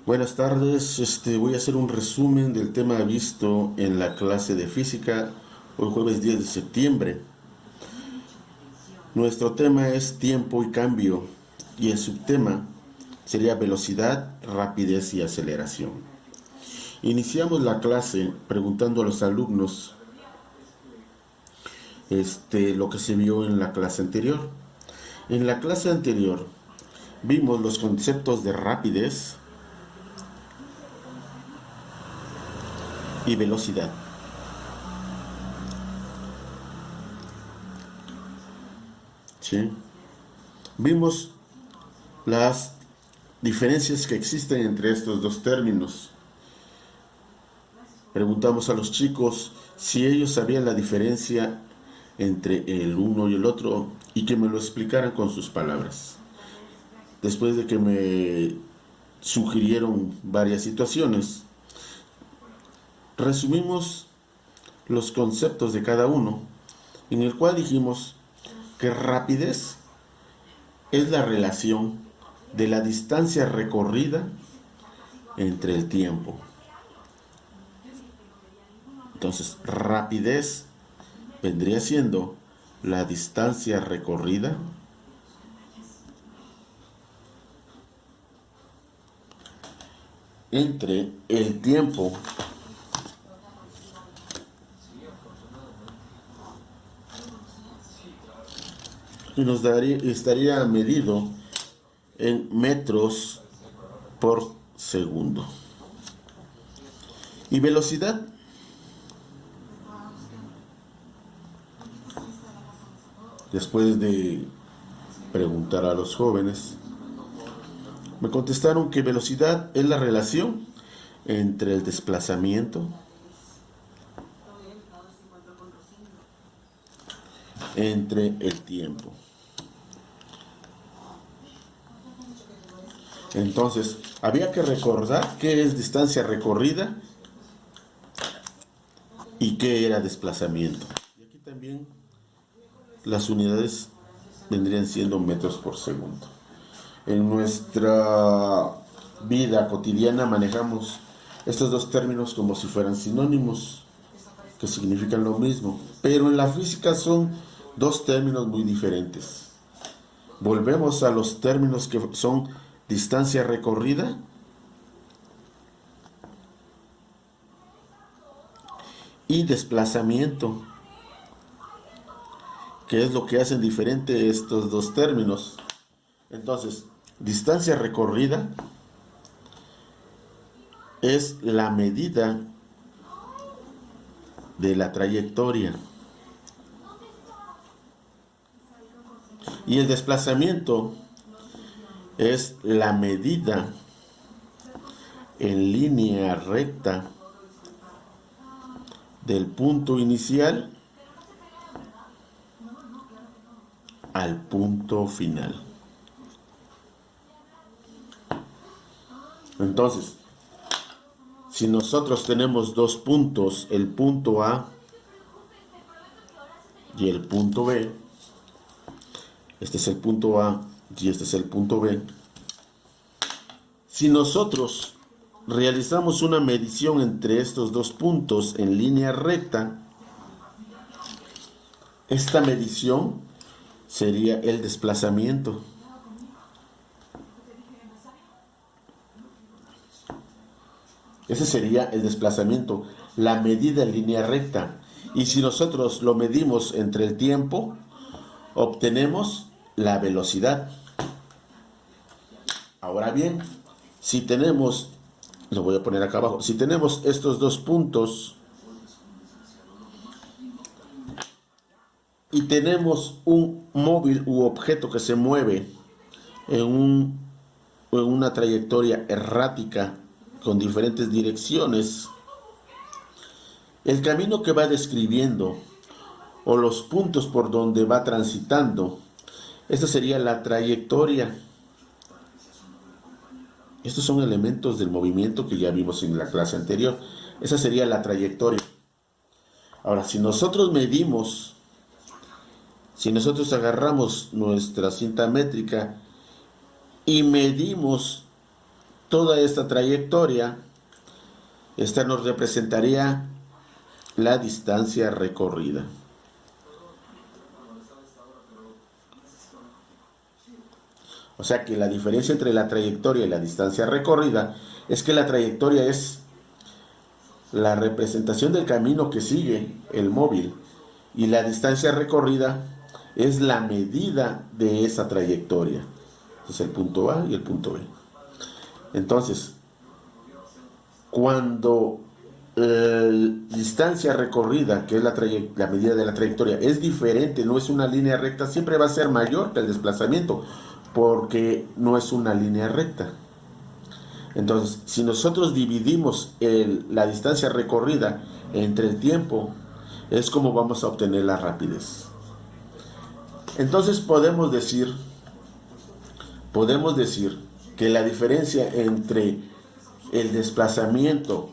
Buenas tardes, voy a hacer un resumen del tema visto en la clase de física hoy jueves 10 de septiembre. Nuestro tema es tiempo y cambio y el subtema sería velocidad, rapidez y aceleración. Iniciamos la clase preguntando a los alumnos lo que se vio en la clase anterior. En la clase anterior vimos los conceptos de rapidez y velocidad. ¿Sí? Vimos las diferencias que existen entre estos dos términos. Preguntamos a los chicos si ellos sabían la diferencia entre el uno y el otro y que me lo explicaran con sus palabras. Después de que me sugirieron varias situaciones, resumimos los conceptos de cada uno, en el cual dijimos que rapidez es la relación de la distancia recorrida entre el tiempo. Entonces, rapidez vendría siendo la distancia recorrida entre el tiempo y estaría medido en metros por segundo. Y velocidad después de preguntar a los jóvenes, me contestaron que velocidad es la relación entre el desplazamiento entre el tiempo. Entonces, había que recordar qué es distancia recorrida y qué era desplazamiento. Y aquí también las unidades vendrían siendo metros por segundo. En nuestra vida cotidiana manejamos estos dos términos como si fueran sinónimos, que significan lo mismo, pero en la física son dos términos muy diferentes. Volvemos a los términos que son distancia recorrida y desplazamiento, que es lo que hacen diferente estos dos términos. Entonces, distancia recorrida es la medida de la trayectoria y el desplazamiento es la medida en línea recta del punto inicial al punto final. Entonces, si nosotros tenemos dos puntos, el punto A y el punto B, este es el punto A y este es el punto B, si nosotros realizamos una medición entre estos dos puntos en línea recta, esta medición sería el desplazamiento. Ese sería el desplazamiento, la medida en línea recta. Y si nosotros lo medimos entre el tiempo, obtenemos la velocidad. Ahora bien, si tenemos, lo voy a poner acá abajo, si tenemos estos dos puntos y tenemos un móvil u objeto que se mueve en una trayectoria errática con diferentes direcciones, el camino que va describiendo o los puntos por donde va transitando, esta sería la trayectoria. Estos son elementos del movimiento que ya vimos en la clase anterior. Esa sería la trayectoria. Ahora, si nosotros agarramos nuestra cinta métrica y medimos toda esta trayectoria, esta nos representaría la distancia recorrida. O sea que la diferencia entre la trayectoria y la distancia recorrida es que la trayectoria es la representación del camino que sigue el móvil y la distancia recorrida es la medida de esa trayectoria. Es el punto A y el punto B. Entonces, cuando la distancia recorrida, que es la medida de la trayectoria, es diferente, no es una línea recta, siempre va a ser mayor que el desplazamiento, porque no es una línea recta. Entonces, si nosotros dividimos la distancia recorrida entre el tiempo, es como vamos a obtener la rapidez. Entonces podemos decir que la diferencia entre el desplazamiento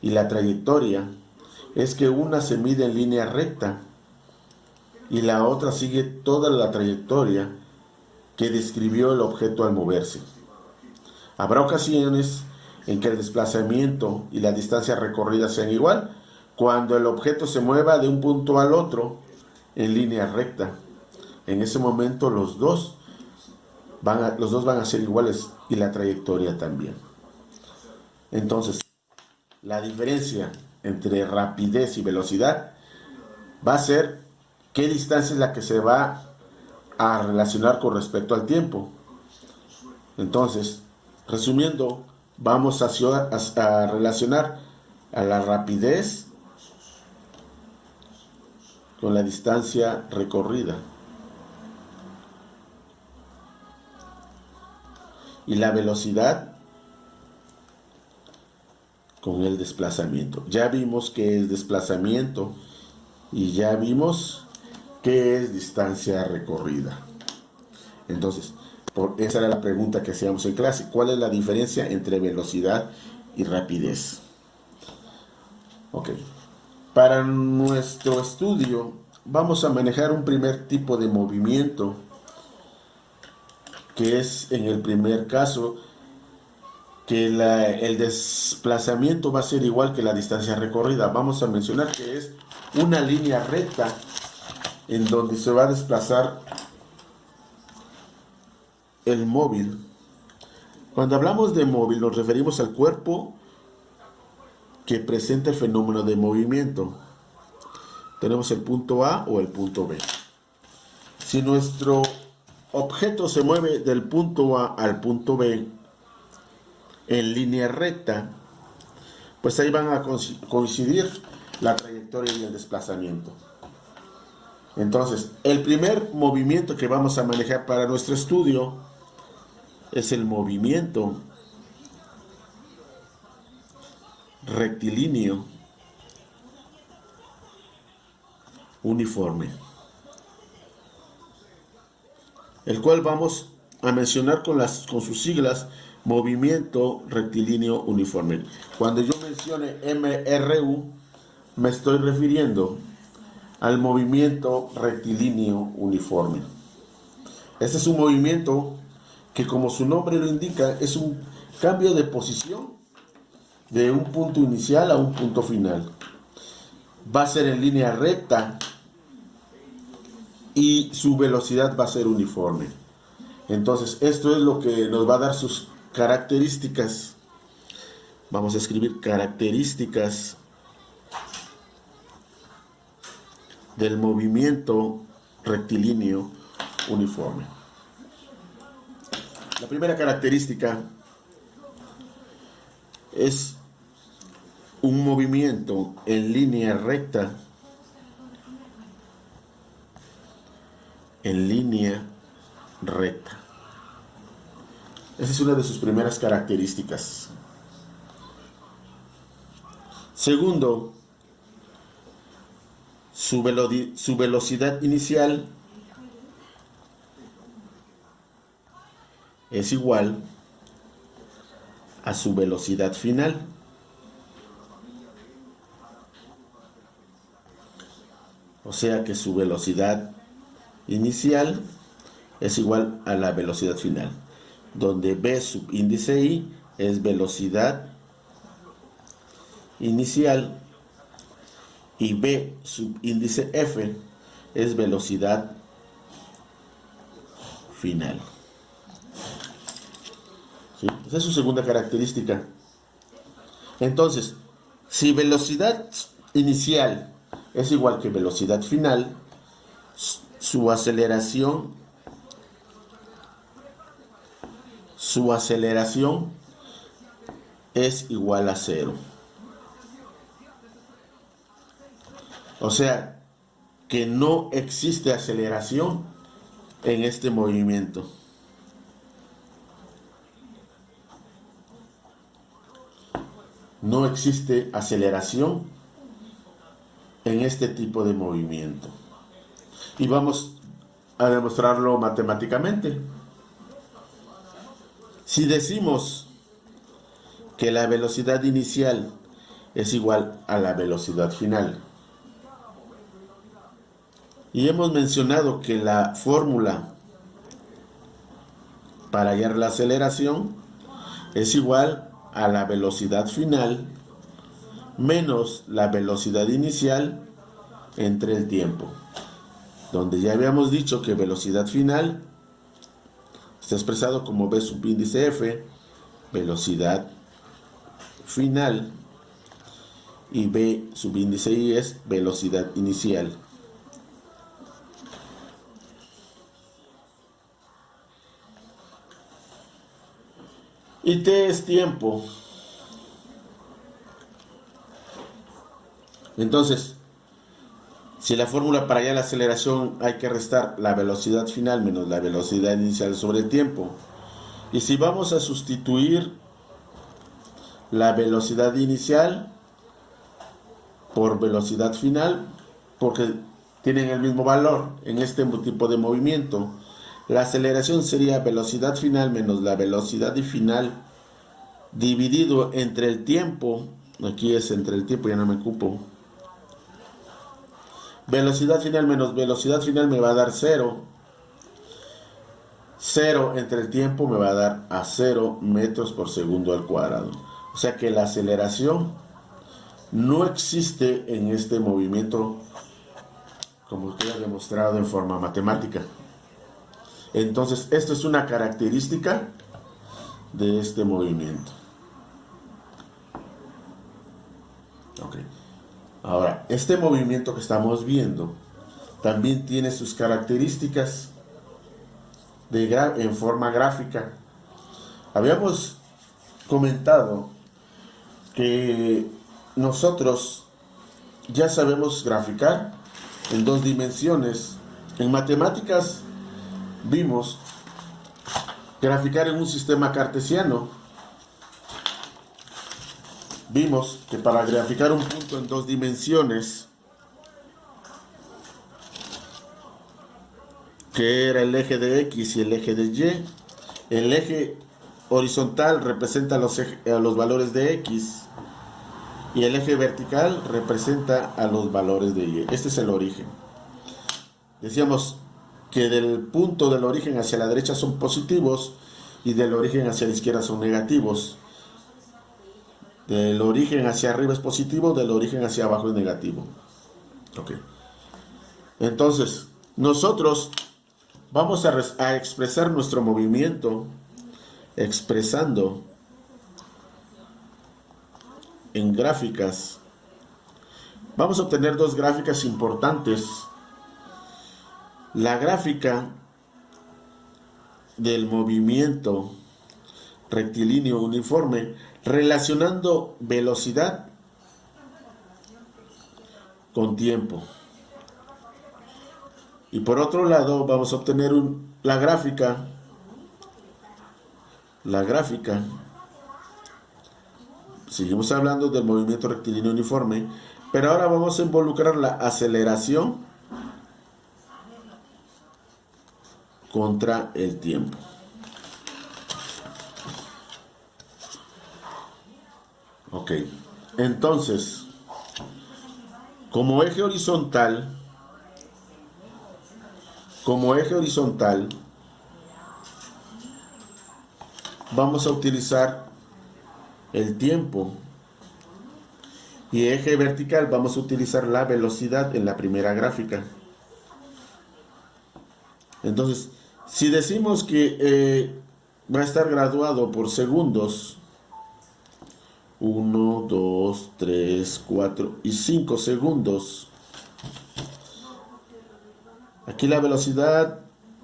y la trayectoria es que una se mide en línea recta y la otra sigue toda la trayectoria que describió el objeto al moverse. Habrá ocasiones en que el desplazamiento y la distancia recorrida sean igual, cuando el objeto se mueva de un punto al otro en línea recta. En ese momento los dos van a ser iguales y la trayectoria también. Entonces, la diferencia entre rapidez y velocidad va a ser qué distancia es la que se va a relacionar con respecto al tiempo. Entonces, resumiendo, vamos a relacionar a la rapidez con la distancia recorrida y la velocidad con el desplazamiento. Ya vimos qué es desplazamiento y ya vimos qué es distancia recorrida. Entonces, esa era la pregunta que hacíamos en clase. ¿Cuál es la diferencia entre velocidad y rapidez? Ok. Para nuestro estudio vamos a manejar un primer tipo de movimiento, que es en el primer caso que el desplazamiento va a ser igual que la distancia recorrida. Vamos a mencionar que es una línea recta en donde se va a desplazar el móvil. Cuando hablamos de móvil nos referimos al cuerpo que presenta el fenómeno de movimiento. Tenemos el punto A o el punto B. Si nuestro objeto se mueve del punto A al punto B en línea recta, pues ahí van a coincidir la trayectoria y el desplazamiento. Entonces, el primer movimiento que vamos a manejar para nuestro estudio es el movimiento rectilíneo uniforme, el cual vamos a mencionar con sus siglas: movimiento rectilíneo uniforme. Cuando yo mencione MRU, me estoy refiriendo al movimiento rectilíneo uniforme. Este es un movimiento que, como su nombre lo indica, es un cambio de posición de un punto inicial a un punto final. Va a ser en línea recta y su velocidad va a ser uniforme. Entonces, esto es lo que nos va a dar sus características. Vamos a escribir características del movimiento rectilíneo uniforme. La primera característica es un movimiento en línea recta, en línea recta. Esa es una de sus primeras características. Segundo, su velocidad inicial es igual a su velocidad final. O sea que su velocidad inicial es igual a la velocidad final. donde B subíndice I es velocidad inicial y B subíndice F es velocidad final. ¿Sí? Esa es su segunda característica. Entonces, si velocidad inicial es igual que velocidad final, su aceleración es igual a cero. O sea, que no existe aceleración en este movimiento. No existe aceleración en este tipo de movimiento. Y vamos a demostrarlo matemáticamente. Si decimos que la velocidad inicial es igual a la velocidad final, y hemos mencionado que la fórmula para hallar la aceleración es igual a la velocidad final menos la velocidad inicial entre el tiempo, donde ya habíamos dicho que velocidad final está expresado como B subíndice F, velocidad final, y B subíndice I es velocidad inicial. Y T es tiempo. Entonces, si la fórmula para hallar la aceleración hay que restar la velocidad final menos la velocidad inicial sobre el tiempo. Y si vamos a sustituir la velocidad inicial por velocidad final, porque tienen el mismo valor en este tipo de movimiento, la aceleración sería velocidad final menos la velocidad final dividido entre el tiempo. Aquí es entre el tiempo, ya no me ocupo. Velocidad final menos velocidad final me va a dar 0. 0 entre el tiempo me va a dar a 0 metros por segundo al cuadrado. O sea que la aceleración no existe en este movimiento, como queda demostrado en forma matemática. Entonces, esto es una característica de este movimiento. Okay. Ahora, este movimiento que estamos viendo también tiene sus características en forma gráfica. Habíamos comentado que nosotros ya sabemos graficar en 2 dimensiones. En matemáticas vimos graficar en un sistema cartesiano. Vimos que para graficar un punto en 2 dimensiones, que era el eje de X y el eje de Y, el eje horizontal representa los valores de X y el eje vertical representa a los valores de Y. Este es el origen. Decíamos que del punto del origen hacia la derecha son positivos y del origen hacia la izquierda son negativos. Del origen hacia arriba es positivo, del origen hacia abajo es negativo. Ok. Entonces, nosotros vamos a expresar nuestro movimiento expresando en gráficas. Vamos a obtener 2 gráficas importantes. La gráfica del movimiento rectilíneo uniforme relacionando velocidad con tiempo. Y por otro lado vamos a obtener la gráfica, seguimos hablando del movimiento rectilíneo uniforme, pero ahora vamos a involucrar la aceleración contra el tiempo. Ok, entonces, como eje horizontal, vamos a utilizar el tiempo. Y eje vertical vamos a utilizar la velocidad en la primera gráfica. Entonces, si decimos que va a estar graduado por segundos, 1, 2, 3, 4 y 5 segundos. Aquí la velocidad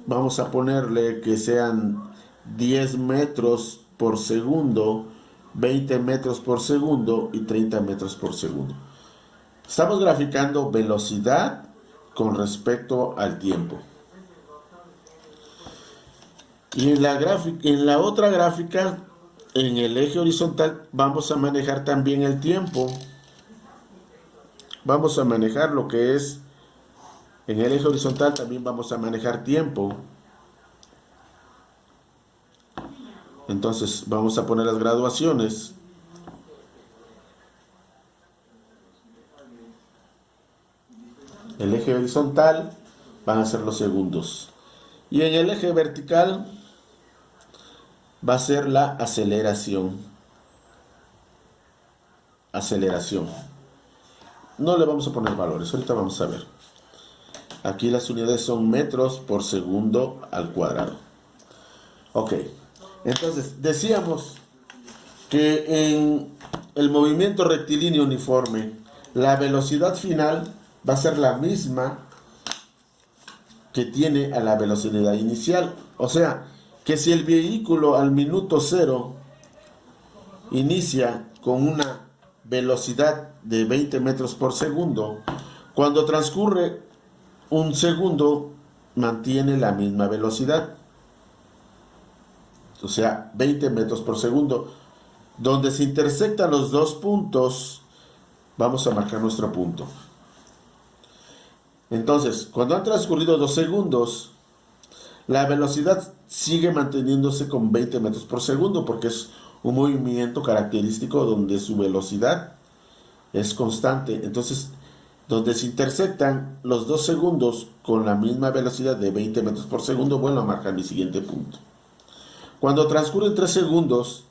vamos a ponerle que sean 10 metros por segundo, 20 metros por segundo y 30 metros por segundo. Estamos graficando velocidad con respecto al tiempo. Y en la otra gráfica, en el eje horizontal, vamos a manejar también el tiempo. Vamos a manejar lo que es, en el eje horizontal también vamos a manejar tiempo. Entonces vamos a poner las graduaciones. El eje horizontal van a ser los segundos. Y en el eje vertical va a ser la aceleración. Aceleración. No le vamos a poner valores, ahorita vamos a ver. Aquí las unidades son metros por segundo al cuadrado. Ok, entonces decíamos que en el movimiento rectilíneo uniforme, la velocidad final va a ser la misma que tiene a la velocidad inicial. O sea, que si el vehículo al minuto 0 inicia con una velocidad de 20 metros por segundo, cuando transcurre un segundo mantiene la misma velocidad. O sea, 20 metros por segundo. Donde se intersectan los dos puntos, vamos a marcar nuestro punto. Entonces, cuando han transcurrido 2 segundos, la velocidad sigue manteniéndose con 20 metros por segundo porque es un movimiento característico donde su velocidad es constante. Entonces, donde se intersectan los 2 segundos con la misma velocidad de 20 metros por segundo, vuelvo a marcar mi siguiente punto. Cuando transcurren 3 segundos,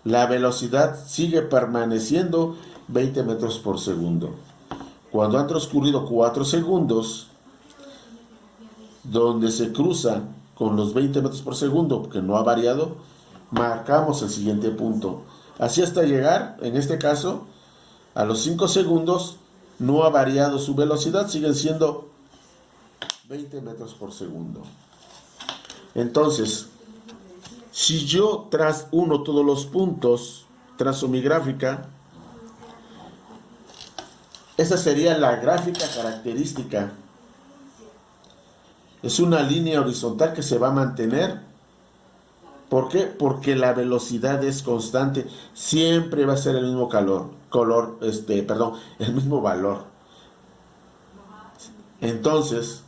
la velocidad sigue permaneciendo 20 metros por segundo. Cuando han transcurrido 4 segundos, donde se cruza con los 20 metros por segundo, que no ha variado, marcamos el siguiente punto. Así hasta llegar, en este caso, a los 5 segundos, no ha variado su velocidad, siguen siendo 20 metros por segundo. Entonces, si yo uno todos los puntos, trazo mi gráfica, esa sería la gráfica característica. Es una línea horizontal que se va a mantener. ¿Por qué? Porque la velocidad es constante. Siempre va a ser el mismo el mismo valor. Entonces,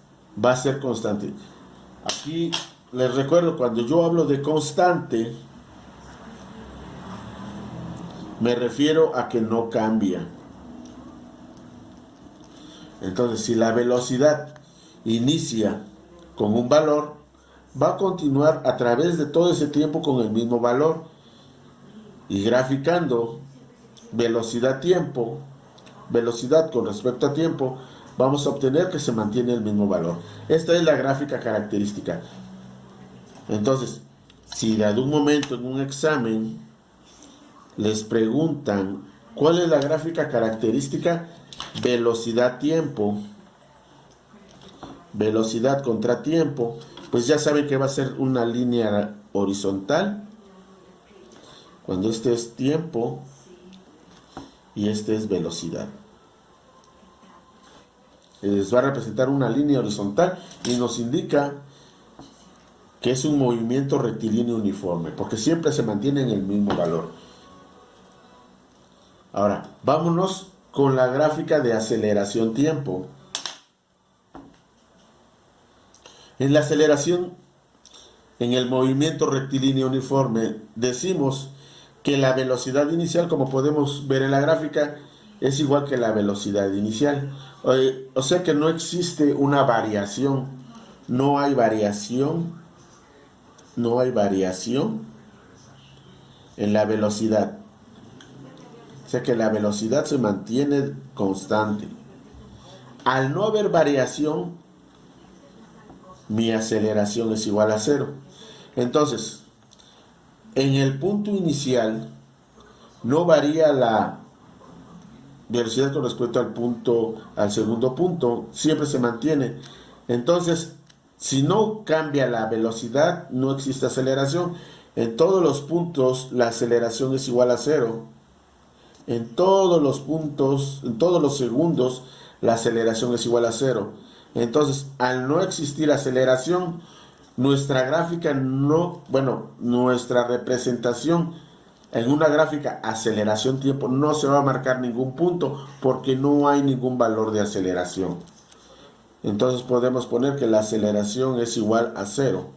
va a ser constante. Aquí les recuerdo, cuando yo hablo de constante, me refiero a que no cambia. Entonces, si la velocidad inicia con un valor, va a continuar a través de todo ese tiempo con el mismo valor. Y graficando velocidad-tiempo, velocidad con respecto a tiempo, vamos a obtener que se mantiene el mismo valor. Esta es la gráfica característica. Entonces, si de algún momento en un examen les preguntan cuál es la gráfica característica, velocidad-tiempo, velocidad contra tiempo, pues ya saben que va a ser una línea horizontal cuando este es tiempo y este es velocidad. Les va a representar una línea horizontal y nos indica que es un movimiento rectilíneo uniforme, porque siempre se mantiene en el mismo valor. Ahora, vámonos con la gráfica de aceleración tiempo. En la aceleración, en el movimiento rectilíneo uniforme, decimos que la velocidad inicial, como podemos ver en la gráfica, es igual que la velocidad inicial. O sea que no existe una variación. No hay variación en la velocidad. O sea que la velocidad se mantiene constante. Al no haber variación, mi aceleración es igual a cero. Entonces, en el punto inicial no varía la velocidad con respecto al segundo punto, siempre se mantiene. Entonces, si no cambia la velocidad, no existe aceleración. En todos los puntos la aceleración es igual a cero. En todos los puntos, en todos los segundos, la aceleración es igual a cero. Entonces, al no existir aceleración, nuestra gráfica nuestra representación en una gráfica aceleración-tiempo no se va a marcar ningún punto porque no hay ningún valor de aceleración. Entonces podemos poner que la aceleración es igual a cero.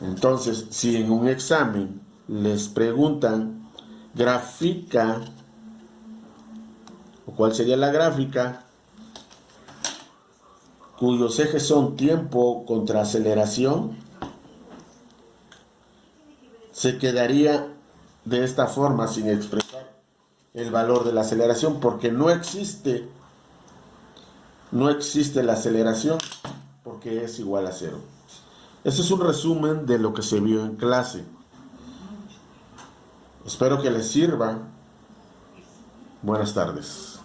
Entonces, si en un examen les preguntan, grafica, o cuál sería la gráfica, cuyos ejes son tiempo contra aceleración, se quedaría de esta forma sin expresar el valor de la aceleración porque no existe la aceleración porque es igual a cero. Ese es un resumen de lo que se vio en clase. Espero que les sirva. Buenas tardes.